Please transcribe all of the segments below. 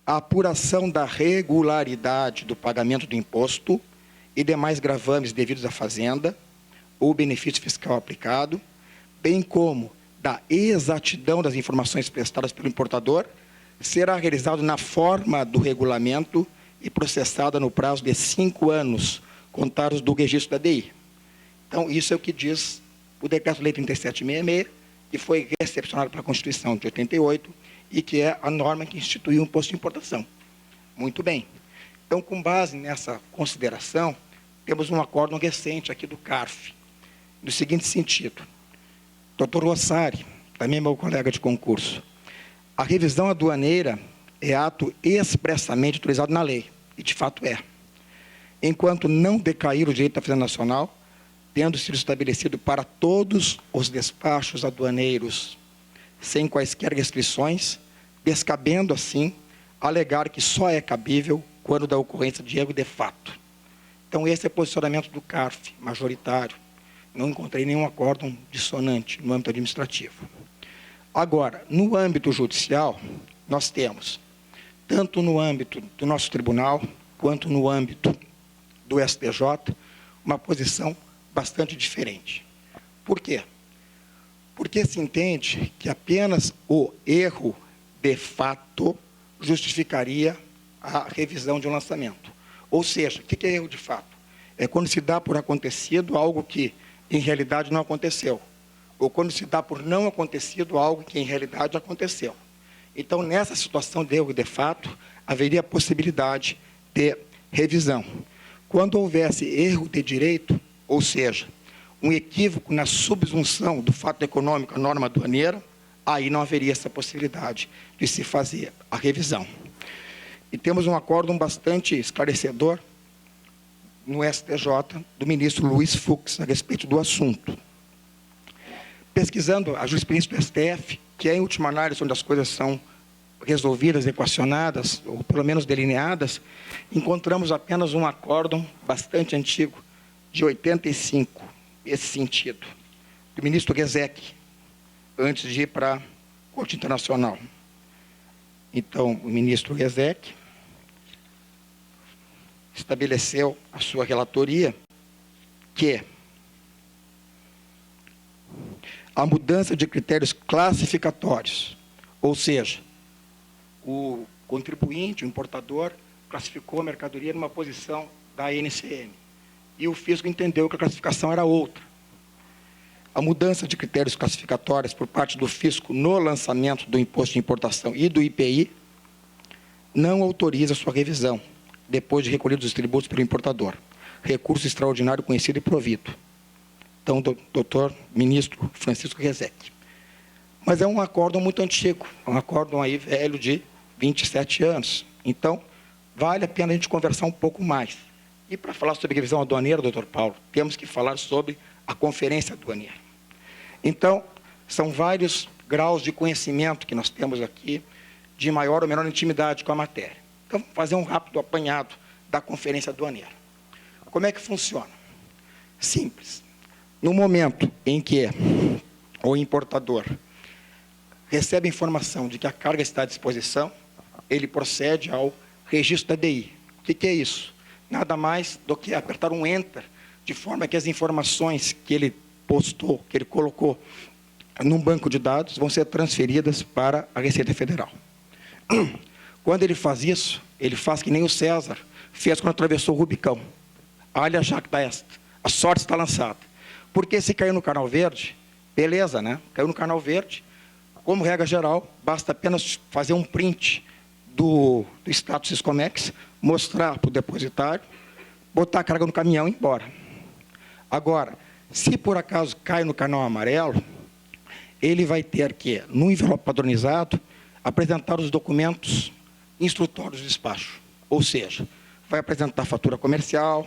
a apuração da regularidade do pagamento do imposto e demais gravames devidos à fazenda ou benefício fiscal aplicado, bem como da exatidão das informações prestadas pelo importador, será realizado na forma do regulamento e processada no prazo de 5 anos, contados do registro da DI. Então, isso é o que diz o Decreto-Lei 3766, que foi recepcionado pela Constituição de 88 e que é a norma que instituiu o imposto de importação. Muito bem. Então, com base nessa consideração, temos um acórdão recente aqui do CARF, no seguinte sentido. Dr. Rossari, também meu colega de concurso, a revisão aduaneira é ato expressamente autorizado na lei, e de fato é. Enquanto não decair o direito da Fazenda Nacional, tendo sido estabelecido para todos os despachos aduaneiros, sem quaisquer restrições, descabendo, assim, alegar que só é cabível quando da ocorrência de erro de fato. Então, esse é o posicionamento do CARF, majoritário. Não encontrei nenhum acórdão dissonante no âmbito administrativo. Agora, no âmbito judicial, nós temos, tanto no âmbito do nosso tribunal, quanto no âmbito do STJ, uma posição bastante diferente. Por quê? Porque se entende que apenas o erro de fato justificaria a revisão de um lançamento. Ou seja, o que é erro de fato? É quando se dá por acontecido algo que, em realidade, não aconteceu. Ou quando se dá por não acontecido algo que, em realidade, aconteceu. Então, nessa situação de erro de fato, haveria a possibilidade de revisão. Quando houvesse erro de direito, ou seja, um equívoco na subsunção do fato econômico à norma aduaneira, aí não haveria essa possibilidade de se fazer a revisão. E temos um acórdão bastante esclarecedor no STJ do ministro Luiz Fux a respeito do assunto. Pesquisando a jurisprudência do STF, que é em última análise onde as coisas são resolvidas, equacionadas, ou pelo menos delineadas, encontramos apenas um acórdão bastante antigo, de 85, nesse sentido, do ministro Rezec, antes de ir para a Corte Internacional. Então, o ministro Rezec estabeleceu a sua relatoria que a mudança de critérios classificatórios, ou seja, o contribuinte, o importador, classificou a mercadoria numa posição da ANCM, e o fisco entendeu que a classificação era outra. A mudança de critérios classificatórios por parte do fisco no lançamento do imposto de importação e do IPI não autoriza sua revisão, depois de recolhidos os tributos pelo importador. Recurso extraordinário conhecido e provido. Então, doutor ministro Francisco Rezec. Mas é um acórdão muito antigo, um acórdão aí velho de 27 anos. Então, vale a pena a gente conversar um pouco mais. E para falar sobre revisão aduaneira, doutor Paulo, temos que falar sobre a conferência aduaneira. Então, são vários graus de conhecimento que nós temos aqui, de maior ou menor intimidade com a matéria. Então, vamos fazer um rápido apanhado da conferência aduaneira. Como é que funciona? Simples. No momento em que o importador recebe a informação de que a carga está à disposição, ele procede ao registro da DI. O que é isso? Nada mais do que apertar um Enter, de forma que as informações que ele postou, que ele colocou num banco de dados, vão ser transferidas para a Receita Federal. Quando ele faz isso, ele faz que nem o César fez quando atravessou o Rubicão. Olha, Jacques d'Est, a sorte está lançada. Porque se caiu no canal verde, beleza, né? Caiu no canal verde, como regra geral, basta apenas fazer um print do status Siscomex, mostrar para o depositário, botar a carga no caminhão e ir embora. Agora, se por acaso cai no canal amarelo, ele vai ter que, no envelope padronizado, apresentar os documentos instrutórios de despacho. Ou seja, vai apresentar a fatura comercial,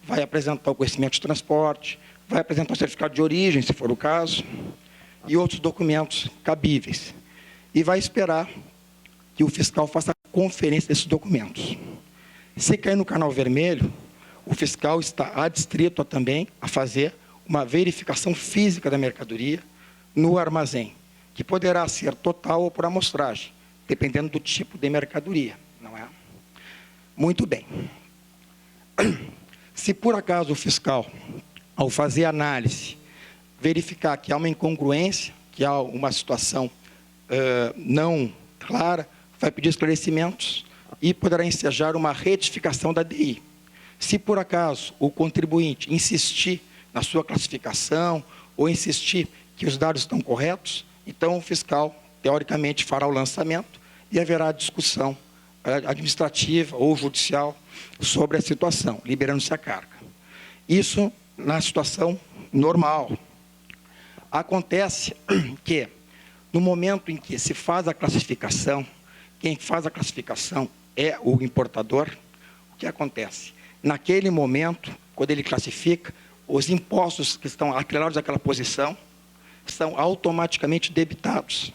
vai apresentar o conhecimento de transporte, vai apresentar o certificado de origem, se for o caso, e outros documentos cabíveis. E vai esperar que o fiscal faça a conferência desses documentos. Se cair no canal vermelho, o fiscal está adstrito também a fazer uma verificação física da mercadoria no armazém, que poderá ser total ou por amostragem, dependendo do tipo de mercadoria. Muito bem. Se por acaso o fiscal, ao fazer a análise, verificar que há uma incongruência, que há uma situação não clara, vai pedir esclarecimentos e poderá ensejar uma retificação da DI. Se por acaso o contribuinte insistir na sua classificação ou insistir que os dados estão corretos, então o fiscal, teoricamente, fará o lançamento e haverá discussão administrativa ou judicial sobre a situação, liberando-se a carga. Isso na situação normal. Acontece que, no momento em que se faz a classificação, quem faz a classificação é o importador, o que acontece? Naquele momento, quando ele classifica, os impostos que estão atrelados àquela posição são automaticamente debitados.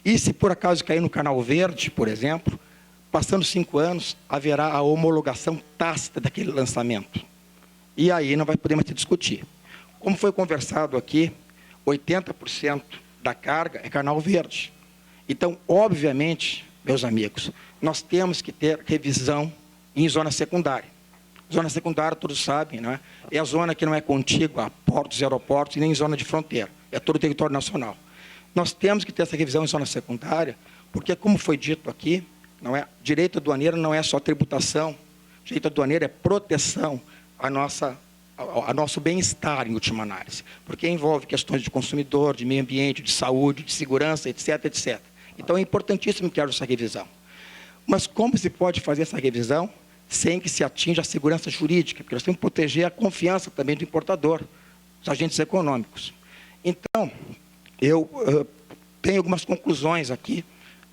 E se por acaso cair no canal verde, por exemplo, passando 5 anos, haverá a homologação tácita daquele lançamento. E aí não vai poder mais se discutir. Como foi conversado aqui, 80% da carga é canal verde. Então, obviamente, meus amigos, nós temos que ter revisão em zona secundária. Zona secundária, todos sabem, não é? É a zona que não é contígua a portos e aeroportos e nem zona de fronteira. É todo o território nacional. Nós temos que ter essa revisão em zona secundária, porque, como foi dito aqui, não é? Direito aduaneiro não é só tributação. Direito aduaneiro é proteção a nosso bem-estar, em última análise, porque envolve questões de consumidor, de meio ambiente, de saúde, de segurança, etc., etc. Então, é importantíssimo que haja essa revisão. Mas como se pode fazer essa revisão sem que se atinja a segurança jurídica? Porque nós temos que proteger a confiança também do importador, dos agentes econômicos. Então, eu tenho algumas conclusões aqui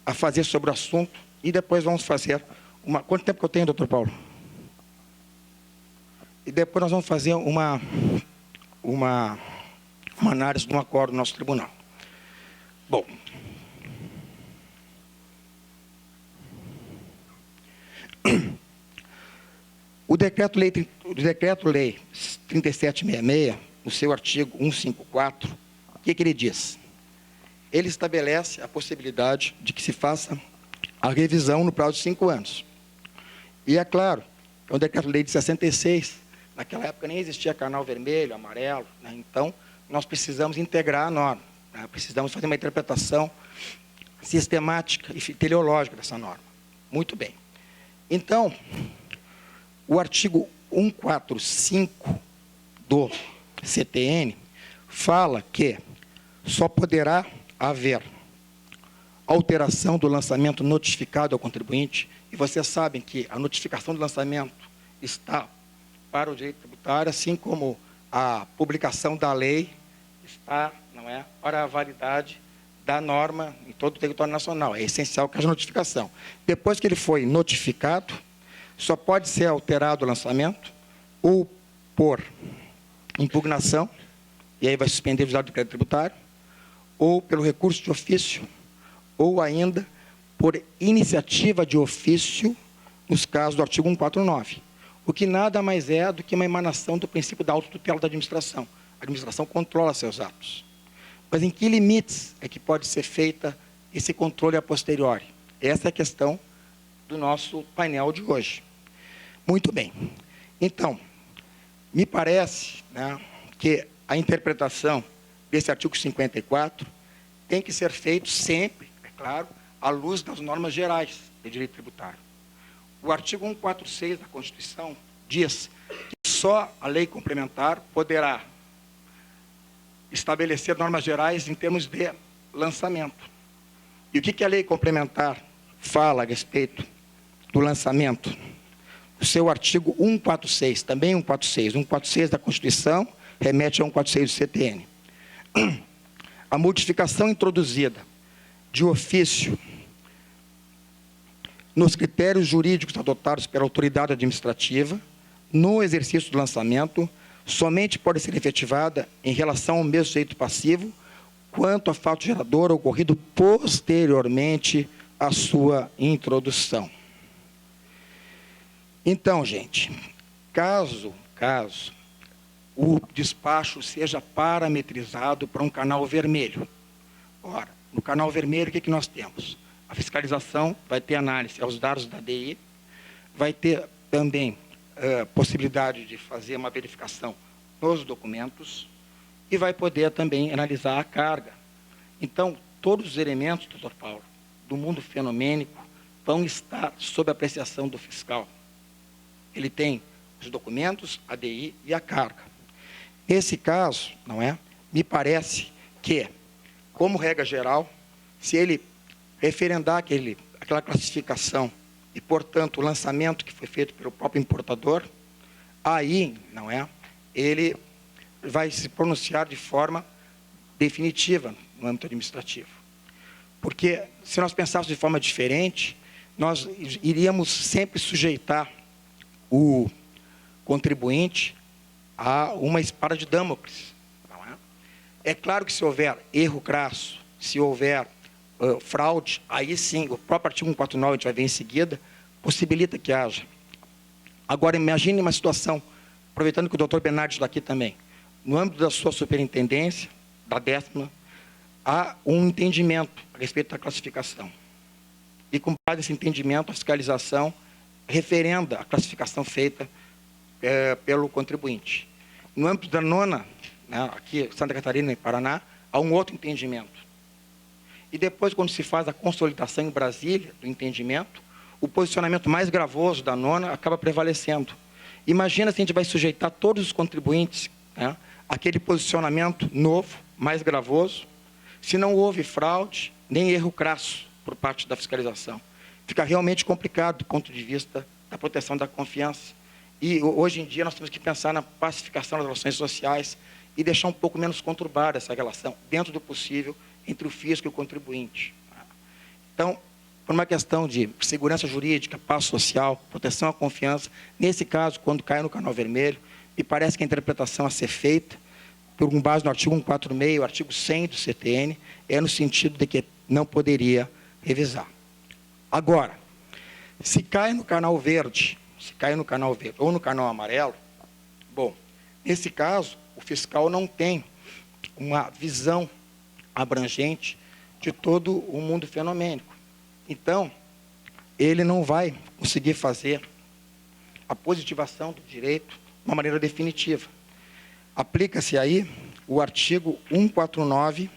a fazer sobre o assunto e depois vamos fazer uma... Quanto tempo que eu tenho, doutor Paulo? E depois nós vamos fazer uma análise de um acordo do nosso tribunal. Bom, o decreto-lei 3766, no seu artigo 154, o que ele diz? Ele estabelece a possibilidade de que se faça a revisão no prazo de 5 anos. E é claro, é um decreto-lei de 66, naquela época nem existia canal vermelho, amarelo, né? Então nós precisamos integrar a norma, né? Precisamos fazer uma interpretação sistemática e teleológica dessa norma. Muito bem. Então, o artigo 145 do CTN fala que só poderá haver alteração do lançamento notificado ao contribuinte, e vocês sabem que a notificação do lançamento está para o direito tributário, assim como a publicação da lei está, não é, para a validade da norma em todo o território nacional. É essencial que haja notificação. Depois que ele foi notificado, só pode ser alterado o lançamento ou por impugnação, e aí vai suspender o juizado do crédito tributário, ou pelo recurso de ofício, ou ainda por iniciativa de ofício, nos casos do artigo 149. O que nada mais é do que uma emanação do princípio da autotutela da administração. A administração controla seus atos. Mas em que limites é que pode ser feita esse controle a posteriori? Essa é a questão do nosso painel de hoje. Muito bem. Então, me parece, né, que a interpretação desse artigo 54 tem que ser feito sempre, é claro, à luz das normas gerais de direito tributário. O artigo 146 da Constituição diz que só a lei complementar poderá estabelecer normas gerais em termos de lançamento. E o que a lei complementar fala a respeito do lançamento? O seu artigo 146, também 146. 146 da Constituição remete a 146 do CTN. A modificação introduzida de ofício nos critérios jurídicos adotados pela autoridade administrativa, no exercício do lançamento, somente pode ser efetivada em relação ao mesmo sujeito passivo, quanto a fato gerador ocorrido posteriormente à sua introdução. Então, gente, caso o despacho seja parametrizado para um canal vermelho. Ora, no canal vermelho, o que nós temos? A fiscalização vai ter análise aos dados da DI, vai ter também possibilidade de fazer uma verificação nos documentos e vai poder também analisar a carga. Então, todos os elementos, doutor Paulo, do mundo fenomênico vão estar sob apreciação do fiscal. Ele tem os documentos, a DI e a carga. Nesse caso, não é? Me parece que, como regra geral, se ele referendar aquela classificação e, portanto, o lançamento que foi feito pelo próprio importador, aí, não é? Ele vai se pronunciar de forma definitiva no âmbito administrativo. Porque, se nós pensássemos de forma diferente, nós iríamos sempre sujeitar o contribuinte a uma espada de Damocles. Não é? É claro que se houver erro crasso, se houver fraude, aí sim, o próprio artigo 149, a gente vai ver em seguida, possibilita que haja. Agora, imagine uma situação, aproveitando que o doutor Bernardo está aqui também, no âmbito da sua superintendência, da 10ª, há um entendimento a respeito da classificação. E, com base nesse entendimento, a fiscalização referenda a classificação feita pelo contribuinte. No âmbito da 9ª, né, aqui Santa Catarina e Paraná, há um outro entendimento. E depois, quando se faz a consolidação em Brasília do entendimento, o posicionamento mais gravoso da 9ª acaba prevalecendo. Imagina se a gente vai sujeitar todos os contribuintes, né, àquele posicionamento novo, mais gravoso, se não houve fraude, nem erro crasso por parte da fiscalização. Fica realmente complicado do ponto de vista da proteção da confiança. E hoje em dia nós temos que pensar na pacificação das relações sociais e deixar um pouco menos conturbada essa relação, dentro do possível, entre o fisco e o contribuinte. Então, por uma questão de segurança jurídica, paz social, proteção à confiança, nesse caso, quando cai no canal vermelho, me parece que a interpretação a ser feita, por base no artigo 146, o artigo 100 do CTN, é no sentido de que não poderia revisar. Agora, se cai no canal verde, ou no canal amarelo, bom, nesse caso, o fiscal não tem uma visão abrangente de todo o mundo fenomênico. Então, ele não vai conseguir fazer a positivação do direito de uma maneira definitiva. Aplica-se aí o artigo 149,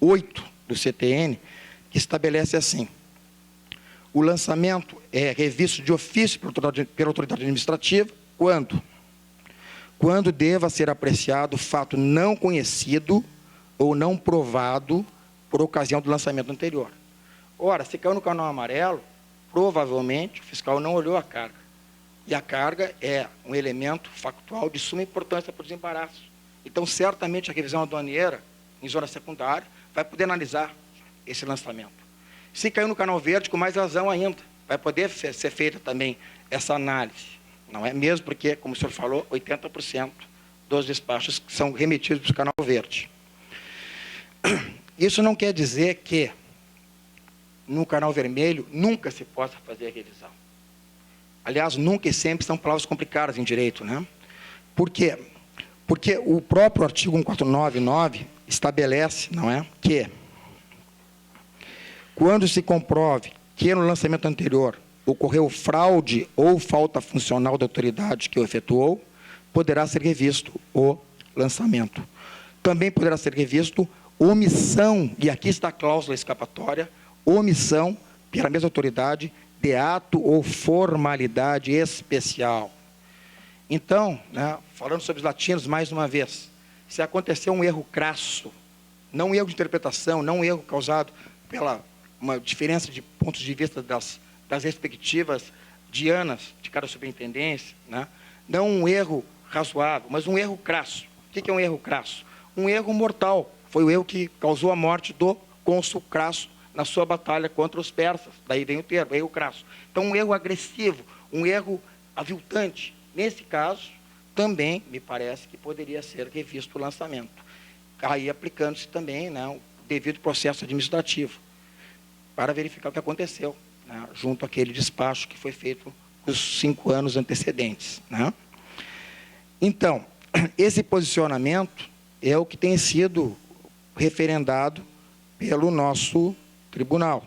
8 do CTN, que estabelece assim: o lançamento é revisto de ofício pela autoridade administrativa quando deva ser apreciado fato não conhecido ou não provado por ocasião do lançamento anterior. Ora, se caiu no canal amarelo, provavelmente o fiscal não olhou a carga. E a carga é um elemento factual de suma importância para o desembaraço. Então, certamente, a revisão aduaneira, em zona secundária, vai poder analisar esse lançamento. Se caiu no canal verde, com mais razão ainda, vai poder ser feita também essa análise. Não é mesmo porque, como o senhor falou, 80% dos despachos são remetidos para o canal verde. Isso não quer dizer que no canal vermelho nunca se possa fazer a revisão. Aliás, nunca e sempre são palavras complicadas em direito, né? Por quê? Porque o próprio artigo 1499 estabelece, não é, que quando se comprove que no lançamento anterior ocorreu fraude ou falta funcional da autoridade que o efetuou, poderá ser revisto o lançamento. Também poderá ser revisto omissão, e aqui está a cláusula escapatória, omissão pela mesma autoridade de ato ou formalidade especial. Então, né, falando sobre os latinos mais uma vez, se acontecer um erro crasso, não um erro de interpretação, não um erro causado pela uma diferença de pontos de vista das respectivas dianas de cada superintendência, né, não um erro razoável, mas um erro crasso. O que é um erro crasso? Um erro mortal. Foi o erro que causou a morte do cônsul Crasso na sua batalha contra os persas. Daí vem o termo, erro crasso. Então, um erro agressivo, um erro aviltante. Nesse caso, também me parece que poderia ser revisto o lançamento. Aí aplicando-se também, né, o devido processo administrativo para verificar o que aconteceu, né, junto àquele despacho que foi feito nos 5 anos antecedentes, né? Então, esse posicionamento é o que tem sido referendado pelo nosso tribunal.